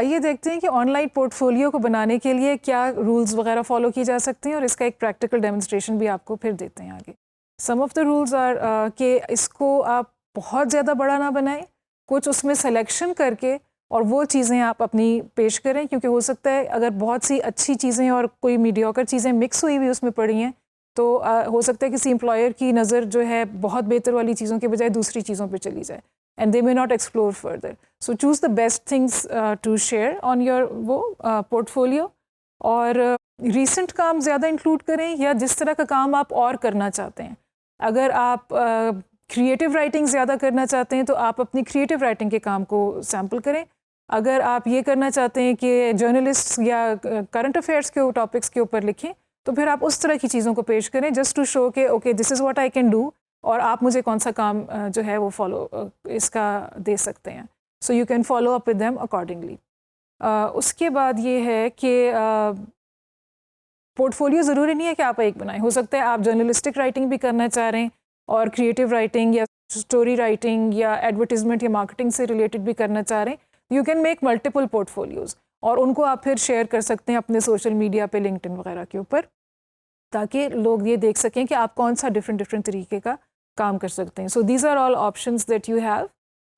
आइए देखते हैं कि ऑनलाइन पोर्टफोलियो को बनाने के लिए क्या रूल्स वगैरह फॉलो किए जा सकते हैं और इसका एक प्रैक्टिकल डेमोन्स्ट्रेशन भी आपको फिर देते हैं आगे। सम ऑफ द रूल्स आर कि इसको आप बहुत ज़्यादा बड़ा ना बनाएं, कुछ उसमें सिलेक्शन करके और वो चीज़ें आप अपनी पेश करें, क्योंकि हो सकता है अगर बहुत सी अच्छी चीज़ें और कोई मीडियोकर चीज़ें मिक्स हुई भी उसमें पड़ी हैं तो हो सकता है किसी एम्प्लॉयर की नज़र जो है बहुत बेहतर वाली चीज़ों के बजाय दूसरी चीज़ों पे चली जाए and they may not explore further. So choose the best things to share on your portfolio और recent काम ज़्यादा include करें या जिस तरह का काम आप और करना चाहते हैं। अगर आप creative writing ज़्यादा करना चाहते हैं तो आप अपनी creative writing के काम को sample करें। अगर आप ये करना चाहते हैं कि journalists या current affairs के topics के ऊपर लिखें तो फिर आप उस तरह की चीज़ों को पेश करें just to show कि okay this is what I can do और आप मुझे कौन सा काम जो है वो फॉलो इसका दे सकते हैं। So you can follow up with them accordingly. उसके बाद ये है कि पोर्टफोलियो ज़रूरी नहीं है कि आप एक बनाएं, हो सकता है आप जर्नलिस्टिक राइटिंग भी करना चाह रहे हैं और क्रिएटिव राइटिंग या स्टोरी राइटिंग या एडवर्टीजमेंट या मार्केटिंग से रिलेटेड भी करना चाह रहे हैं। You can make multiple portfolios और उनको आप फिर शेयर कर सकते हैं अपने सोशल मीडिया पे, लिंक्डइन वगैरह के ऊपर, ताकि लोग ये देख सकें कि आप कौन सा डिफरेंट तरीके का काम कर सकते हैं। So these are all options that you have.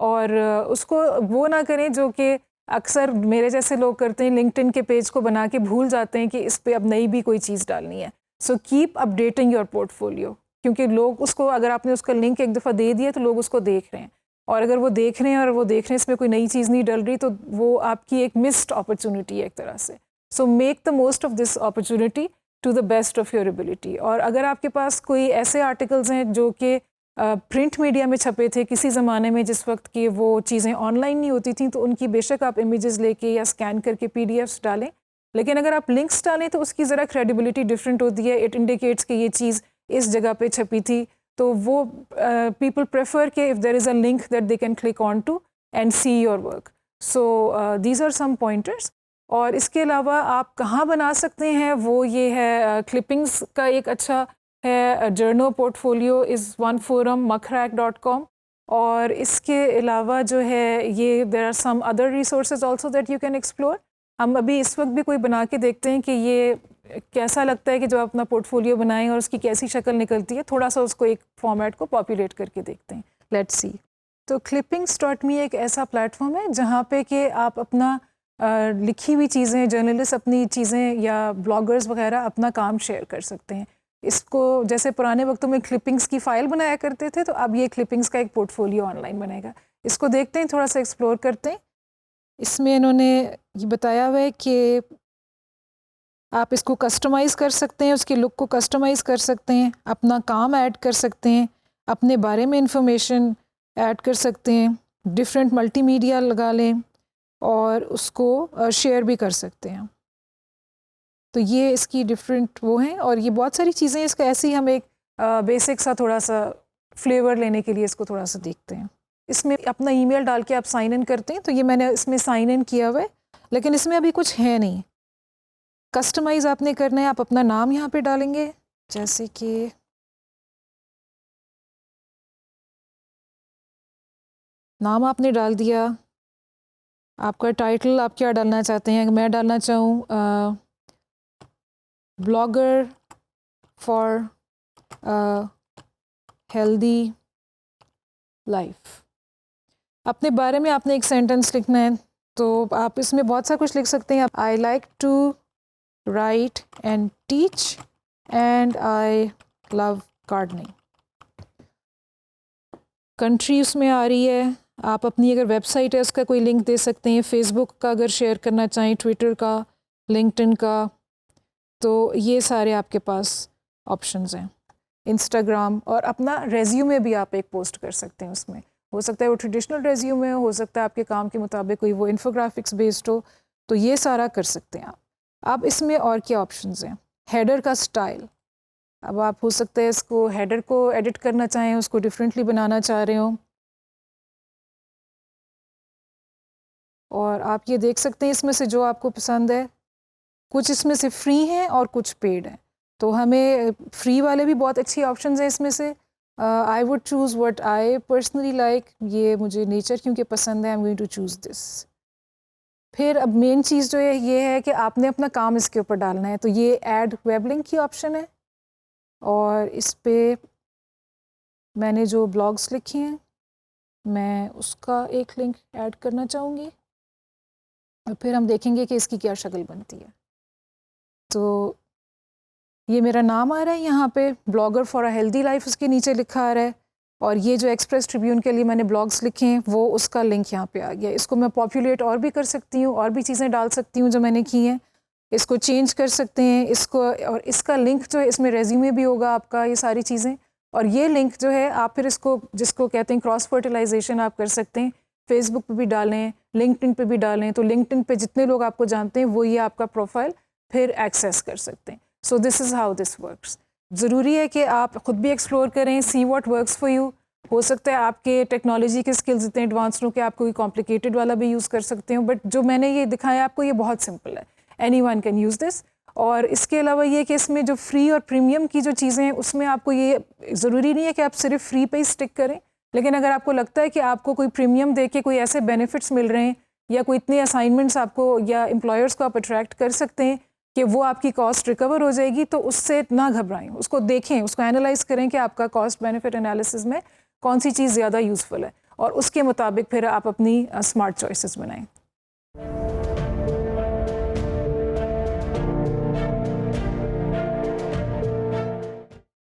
और उसको वो ना करें जो कि अक्सर मेरे जैसे लोग करते हैं, लिंक्डइन के पेज को बना के भूल जाते हैं कि इस पे अब नई भी कोई चीज़ डालनी है। So keep updating your portfolio, क्योंकि लोग उसको, अगर आपने उसका लिंक एक दफ़ा दे दिया तो लोग उसको देख रहे हैं, और अगर वो देख रहे हैं और वो देख रहे हैं इसमें कोई नई चीज़ नहीं डल रही तो वो आपकी एक मिस्ड अपॉर्चुनिटी है एक तरह से। So make the most of this opportunity to the best of your ability. और अगर आपके पास कोई ऐसे आर्टिकल्स हैं जो कि प्रिंट मीडिया में छपे थे किसी ज़माने में जिस वक्त की वो चीज़ें ऑनलाइन नहीं होती थी, तो उनकी बेशक आप इमेजेस लेके या स्कैन करके पीडीएफ्स डालें, लेकिन अगर आप लिंक्स डालें तो उसकी ज़रा क्रेडिबिलिटी डिफरेंट होती है। इट इंडिकेट्स कि ये चीज़ इस जगह पे छपी थी, तो वो पीपल प्रेफर कि if there is a link that they can click on to and see your work. So these are some pointers. और इसके अलावा आप कहाँ बना सकते हैं वो ये है, क्लिपिंग्स का एक अच्छा है, journo portfolio is one forum, muckrack.com। और इसके अलावा जो है ये there are some other resources also that you can explore. हम अभी इस वक्त भी कोई बना के देखते हैं कि ये कैसा लगता है कि जब आप अपना पोर्टफोलियो बनाएं और उसकी कैसी शक्ल निकलती है, थोड़ा सा उसको एक फॉर्मेट को पॉपुलेट करके देखते हैं। Let's see. तो clippings.me एक ऐसा प्लेटफॉर्म है जहाँ पे कि आप अपना लिखी हुई चीज़ें, जर्नलिस्ट अपनी चीज़ें या ब्लॉगर्स वगैरह अपना काम शेयर कर सकते हैं। इसको जैसे पुराने वक्तों में क्लिपिंग्स की फ़ाइल बनाया करते थे, तो अब ये क्लिपिंग्स का एक पोर्टफोलियो ऑनलाइन बनेगा। इसको देखते हैं, थोड़ा सा एक्सप्लोर करते हैं। इसमें इन्होंने ये बताया हुआ है कि आप इसको कस्टमाइज़ कर सकते हैं, उसके लुक को कस्टमाइज़ कर सकते हैं, अपना काम ऐड कर सकते हैं, अपने बारे में इंफॉर्मेशन ऐड कर सकते हैं, डिफरेंट मल्टीमीडिया लगा लें और उसको शेयर भी कर सकते हैं। तो ये इसकी डिफरेंट वो हैं, और ये बहुत सारी चीज़ें इसका ऐसे ही हम एक बेसिक सा थोड़ा सा फ्लेवर लेने के लिए इसको थोड़ा सा देखते हैं। इसमें अपना ईमेल डाल के आप साइन इन करते हैं, तो ये मैंने इसमें साइन इन किया हुआ है, लेकिन इसमें अभी कुछ है नहीं। कस्टमाइज़ आपने करना है, आप अपना नाम यहाँ पे डालेंगे, जैसे कि नाम आपने डाल दिया। आपका टाइटल आप क्या डालना चाहते हैं? मैं डालना चाहूँ ब्लॉगर फॉर हेल्दी लाइफ। अपने बारे में आपने एक सेंटेंस लिखना है, तो आप इसमें बहुत सा कुछ लिख सकते हैं। I like to write and teach and I love gardening. Country उसमें आ रही है। आप अपनी अगर वेबसाइट है उसका कोई लिंक दे सकते हैं, फेसबुक का अगर शेयर करना चाहें, ट्विटर का, लिंक्डइन का, तो ये सारे आपके पास ऑप्शंस हैं। इंस्टाग्राम, और अपना रेज्यूमे भी आप एक पोस्ट कर सकते हैं उसमें। हो सकता है वो ट्रेडिशनल रेज्यूमे हो सकता है आपके काम के मुताबिक कोई वो इन्फोग्राफिक्स बेस्ड हो, तो ये सारा कर सकते हैं आप। अब इसमें और क्या ऑप्शंस हैं? हेडर का स्टाइल। अब आप हो सकता है इसको हेडर को एडिट करना चाहें, उसको डिफरेंटली बनाना चाह रहे हो, और आप ये देख सकते हैं इसमें से जो आपको पसंद है। कुछ इसमें से फ्री हैं और कुछ पेड हैं, तो हमें फ्री वाले भी बहुत अच्छी ऑप्शंस हैं इसमें से। I would choose what I personally like. ये मुझे नेचर क्योंकि पसंद है, I am going to choose this. फिर अब मेन चीज़ जो है ये है कि आपने अपना काम इसके ऊपर डालना है। तो ये ऐड वेब लिंक की ऑप्शन है और इस पे मैंने जो ब्लॉग्स लिखे हैं मैं उसका एक लिंक ऐड करना चाहूँगी और फिर हम देखेंगे कि इसकी क्या शक्ल बनती है। तो ये मेरा नाम आ रहा है यहाँ पे, blogger for a healthy life उसके नीचे लिखा आ रहा है और ये जो एक्सप्रेस ट्रिब्यून के लिए मैंने ब्लॉग्स लिखे हैं वो उसका लिंक यहाँ पे आ गया। इसको मैं पॉपुलेट और भी कर सकती हूँ और भी चीज़ें डाल सकती हूँ जो मैंने की हैं, इसको चेंज कर सकते हैं इसको, और इसका लिंक जो है इसमें रेज्यूमे भी होगा आपका, ये सारी चीज़ें। और ये लिंक जो है आप फिर इसको जिसको कहते हैं क्रॉस फर्टिलाइजेशन आप कर सकते हैं, फेसबुक पे भी डालें, लिंक्डइन पे भी डालें। तो लिंक्डइन पे जितने लोग आपको जानते हैं वो ये आपका प्रोफाइल फिर एक्सेस कर सकते हैं। So this is how this works. ज़रूरी है कि आप ख़ुद भी एक्सप्लोर करें, see what works for you. हो सकता है आपके टेक्नोलॉजी के स्किल्स इतने एडवांस हो कि आप कोई कॉम्प्लिकेटेड वाला भी यूज़ कर सकते हो, बट जो मैंने ये दिखाया आपको ये बहुत सिंपल है, एनीवन कैन यूज़ दिस। और इसके अलावा ये कि इसमें जो फ्री और प्रीमियम की जो चीज़ें हैं उसमें आपको ये ज़रूरी नहीं है कि आप सिर्फ फ्री पे ही स्टिक करें, लेकिन अगर आपको लगता है कि आपको कोई प्रीमियम दे के कोई ऐसे बेनिफिट्स मिल रहे हैं या कोई इतने असाइनमेंट्स आपको या एम्प्लॉयर्स को आप अट्रैक्ट कर सकते हैं कि वो आपकी कॉस्ट रिकवर हो जाएगी, तो उससे ना घबराएं, उसको देखें, उसको एनालाइज करें कि आपका कॉस्ट बेनिफिट एनालिसिस में कौन सी चीज़ ज़्यादा यूज़फुल है और उसके मुताबिक फिर आप अपनी स्मार्ट चॉइसेस बनाएं।